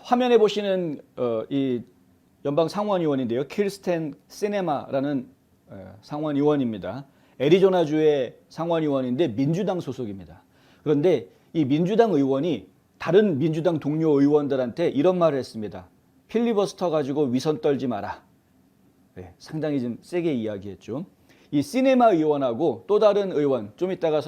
화면에 보시는 이 연방 상원의원인데요. 키르스텐 시네마라는 상원의원입니다. 애리조나주의 상원의원인데 민주당 소속입니다. 그런데 이 민주당 의원이 다른 민주당 동료 의원들한테 이런 말을 했습니다. 필리버스터 가지고 위선 떨지 마라. 네, 상당히 좀 세게 이야기했죠. 이 시네마 의원하고 또 다른 의원, 좀 이따가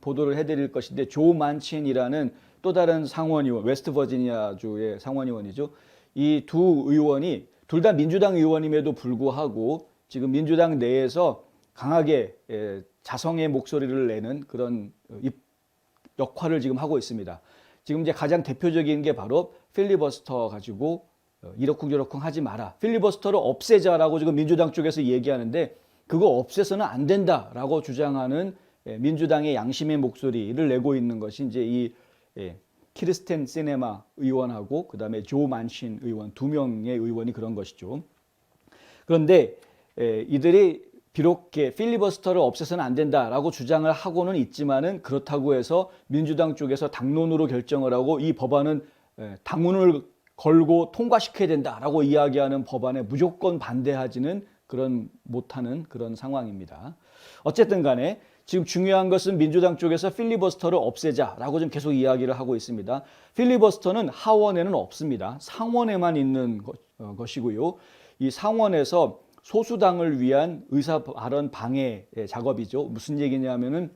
보도를 해드릴 것인데 조 만친이라는 또 다른 상원의원, 웨스트버지니아주의 상원의원이죠. 이 두 의원이 둘 다 민주당 의원임에도 불구하고 지금 민주당 내에서 강하게 자성의 목소리를 내는 그런 역할을 지금 하고 있습니다. 지금 이제 가장 대표적인 게 바로 필리버스터 가지고 이러쿵저러쿵 하지 마라. 필리버스터를 없애자라고 지금 민주당 쪽에서 얘기하는데 그거 없애서는 안 된다라고 주장하는 민주당의 양심의 목소리를 내고 있는 것이 이제 이 키르스텐 시네마 의원하고 그다음에 조 만신 의원 두 명의 의원이 그런 것이죠. 그런데 이들이 비록 필리버스터를 없애서는 안 된다라고 주장을 하고는 있지만은 그렇다고 해서 민주당 쪽에서 당론으로 결정을 하고 이 법안은 당론을 걸고 통과시켜야 된다라고 이야기하는 법안에 무조건 반대하지는 못하는 그런 상황입니다. 어쨌든 간에 지금 중요한 것은 민주당 쪽에서 필리버스터를 없애자라고 좀 계속 이야기를 하고 있습니다. 필리버스터는 하원에는 없습니다. 상원에만 있는 것이고요. 이 상원에서 소수당을 위한 의사 발언 방해 작업이죠. 무슨 얘기냐면은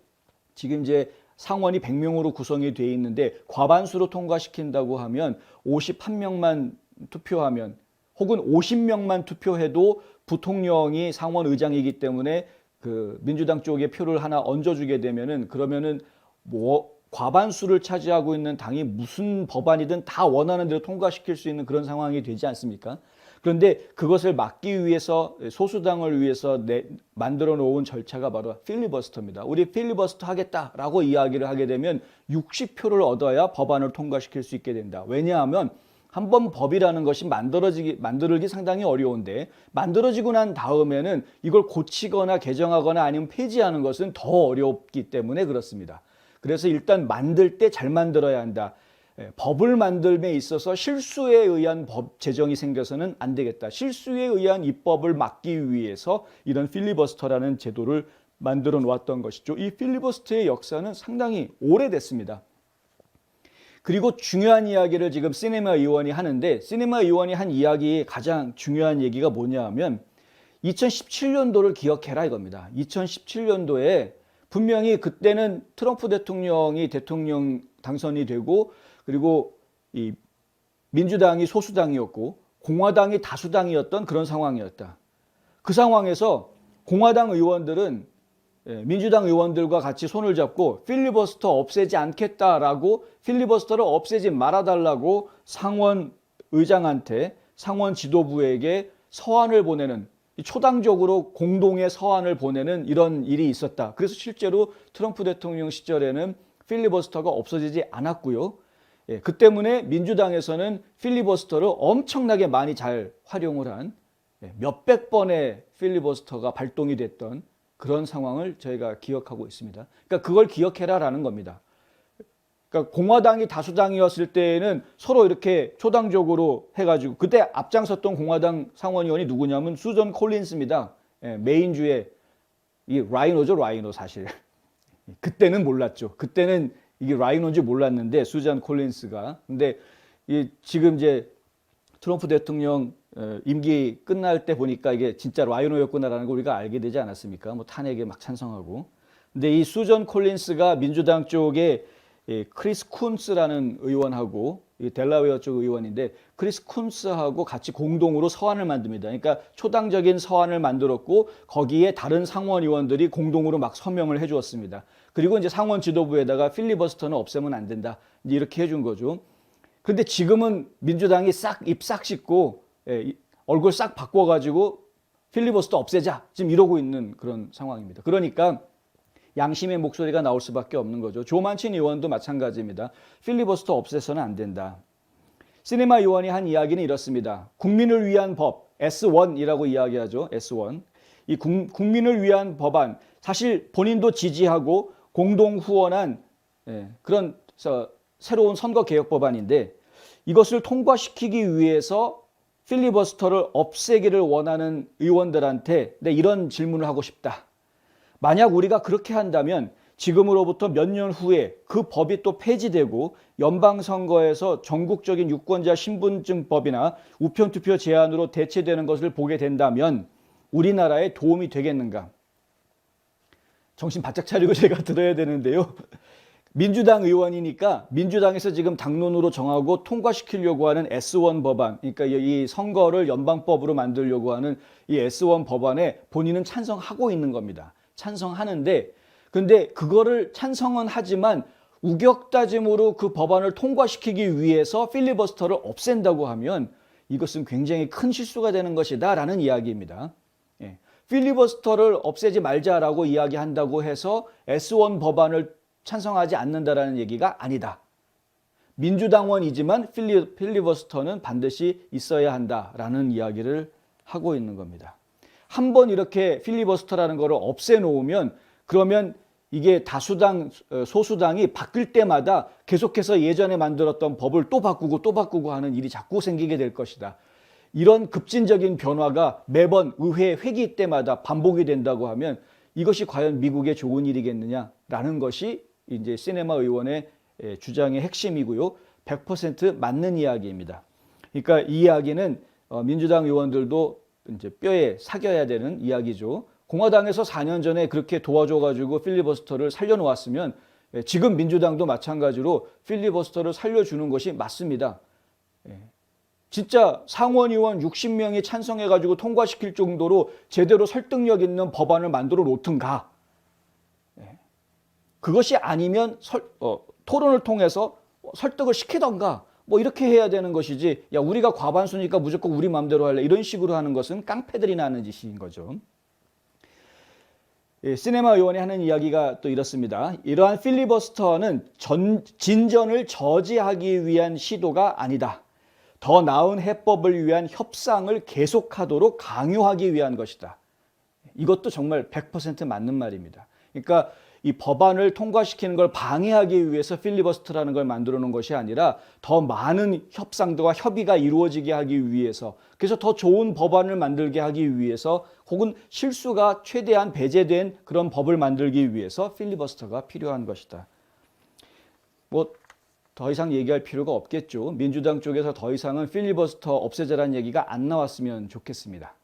지금 이제 상원이 100명으로 구성이 돼 있는데 과반수로 통과시킨다고 하면 51명만 투표하면 혹은 50명만 투표해도 부통령이 상원 의장이기 때문에 그 민주당 쪽에 표를 하나 얹어주게 되면은 그러면은 뭐 과반수를 차지하고 있는 당이 무슨 법안이든 다 원하는 대로 통과시킬 수 있는 그런 상황이 되지 않습니까? 그런데 그것을 막기 위해서 소수당을 위해서 만들어 놓은 절차가 바로 필리버스터입니다. 우리 필리버스터 하겠다라고 이야기를 하게 되면 60표를 얻어야 법안을 통과시킬 수 있게 된다. 왜냐하면 한번 법이라는 것이 만들기 상당히 어려운데 만들어지고 난 다음에는 이걸 고치거나 개정하거나 아니면 폐지하는 것은 더 어렵기 때문에 그렇습니다. 그래서 일단 만들 때 잘 만들어야 한다. 법을 만들m에 있어서 실수에 의한 법 제정이 생겨서는 안 되겠다. 실수에 의한 입법을 막기 위해서 이런 필리버스터라는 제도를 만들어 놓았던 것이죠. 이 필리버스터의 역사는 상당히 오래됐습니다. 그리고 중요한 이야기를 지금 시네마 의원이 하는데 시네마 의원이 한 이야기의 가장 중요한 얘기가 뭐냐 하면 2017년도를 기억해라 이겁니다. 2017년도에 분명히 그때는 트럼프 대통령이 대통령 당선이 되고 그리고 이 민주당이 소수당이었고 공화당이 다수당이었던 그런 상황이었다. 그 상황에서 공화당 의원들은 민주당 의원들과 같이 손을 잡고 필리버스터 없애지 않겠다라고 필리버스터를 없애지 말아달라고 상원 의장한테 상원 지도부에게 서한을 보내는 초당적으로 공동의 서한을 보내는 이런 일이 있었다. 그래서 실제로 트럼프 대통령 시절에는 필리버스터가 없어지지 않았고요. 그 때문에 민주당에서는 필리버스터를 엄청나게 많이 잘 활용을 한 몇백 번의 필리버스터가 발동이 됐던 그런 상황을 저희가 기억하고 있습니다. 그러니까 그걸 기억해라라는 겁니다. 그러니까 공화당이 다수당이었을 때에는 서로 이렇게 초당적으로 해가지고 그때 앞장섰던 공화당 상원의원이 누구냐면 수전 콜린스입니다. 메인주의 이 라이노죠, 라이노 사실. 그때는 몰랐죠. 그때는 이게 라이노인지 몰랐는데 수전 콜린스가. 근데 지금 이제 트럼프 대통령 임기 끝날 때 보니까 이게 진짜 라이노였구나라는 걸 우리가 알게 되지 않았습니까? 뭐 탄핵에 막 찬성하고. 근데 이 수전 콜린스가 민주당 쪽에 크리스 쿤스라는 의원하고 델라웨어 쪽 의원인데 크리스 쿤스하고 같이 공동으로 서한을 만듭니다. 그러니까 초당적인 서한을 만들었고 거기에 다른 상원 의원들이 공동으로 막 서명을 해주었습니다. 그리고 이제 상원 지도부에다가 필리버스터는 없애면 안 된다. 이렇게 해준 거죠. 그런데 지금은 민주당이 입 싹 씻고 얼굴 싹 바꿔가지고 필리버스터 없애자 지금 이러고 있는 그런 상황입니다. 그러니까 양심의 목소리가 나올 수밖에 없는 거죠. 조 만친 의원도 마찬가지입니다. 필리버스터 없애서는 안 된다. 시네마 의원이 한 이야기는 이렇습니다. 국민을 위한 법 S1이라고 이야기하죠. S1. 이 국민을 위한 법안 사실 본인도 지지하고 공동 후원한 그런 새로운 선거개혁 법안인데 이것을 통과시키기 위해서 필리버스터를 없애기를 원하는 의원들한테 이런 질문을 하고 싶다. 만약 우리가 그렇게 한다면 지금으로부터 몇 년 후에 그 법이 또 폐지되고 연방선거에서 전국적인 유권자 신분증법이나 우편투표 제한으로 대체되는 것을 보게 된다면 우리나라에 도움이 되겠는가? 정신 바짝 차리고 제가 들어야 되는데요. 민주당 의원이니까 민주당에서 지금 당론으로 정하고 통과시키려고 하는 S1 법안, 그러니까 이 선거를 연방법으로 만들려고 하는 이 S1 법안에 본인은 찬성하고 있는 겁니다. 찬성하는데, 근데 그거를 찬성은 하지만 우격다짐으로 그 법안을 통과시키기 위해서 필리버스터를 없앤다고 하면 이것은 굉장히 큰 실수가 되는 것이다 라는 이야기입니다. 예. 필리버스터를 없애지 말자라고 이야기한다고 해서 S1 법안을 찬성하지 않는다라는 얘기가 아니다. 민주당원이지만 필리버스터는 반드시 있어야 한다라는 이야기를 하고 있는 겁니다. 한번 이렇게 필리버스터라는 거를 없애놓으면 그러면 이게 다수당, 소수당이 바뀔 때마다 계속해서 예전에 만들었던 법을 또 바꾸고 하는 일이 자꾸 생기게 될 것이다. 이런 급진적인 변화가 매번 의회 회기 때마다 반복이 된다고 하면 이것이 과연 미국에 좋은 일이겠느냐라는 것이 이제 시네마 의원의 주장의 핵심이고요. 100% 맞는 이야기입니다. 그러니까 이 이야기는 민주당 의원들도 이제 뼈에 사겨야 되는 이야기죠. 공화당에서 4년 전에 그렇게 도와줘가지고 필리버스터를 살려놓았으면 지금 민주당도 마찬가지로 필리버스터를 살려주는 것이 맞습니다. 진짜 상원의원 60명이 찬성해가지고 통과시킬 정도로 제대로 설득력 있는 법안을 만들어 놓든가. 그것이 아니면 토론을 통해서 설득을 시키던가 뭐 이렇게 해야 되는 것이지, 야 우리가 과반수니까 무조건 우리 마음대로 할래 이런 식으로 하는 것은 깡패들이나 하는 짓인 거죠. 시네마 의원이 하는 이야기가 또 이렇습니다. 이러한 필리버스터는 진전을 저지하기 위한 시도가 아니다. 더 나은 해법을 위한 협상을 계속하도록 강요하기 위한 것이다. 이것도 정말 100% 맞는 말입니다. 그러니까 이 법안을 통과시키는 걸 방해하기 위해서 필리버스터라는 걸 만들어 놓은 것이 아니라 더 많은 협상과 협의가 이루어지게 하기 위해서, 그래서 더 좋은 법안을 만들게 하기 위해서, 혹은 실수가 최대한 배제된 그런 법을 만들기 위해서 필리버스터가 필요한 것이다. 뭐 더 이상 얘기할 필요가 없겠죠. 민주당 쪽에서 더 이상은 필리버스터 없애자라는 얘기가 안 나왔으면 좋겠습니다.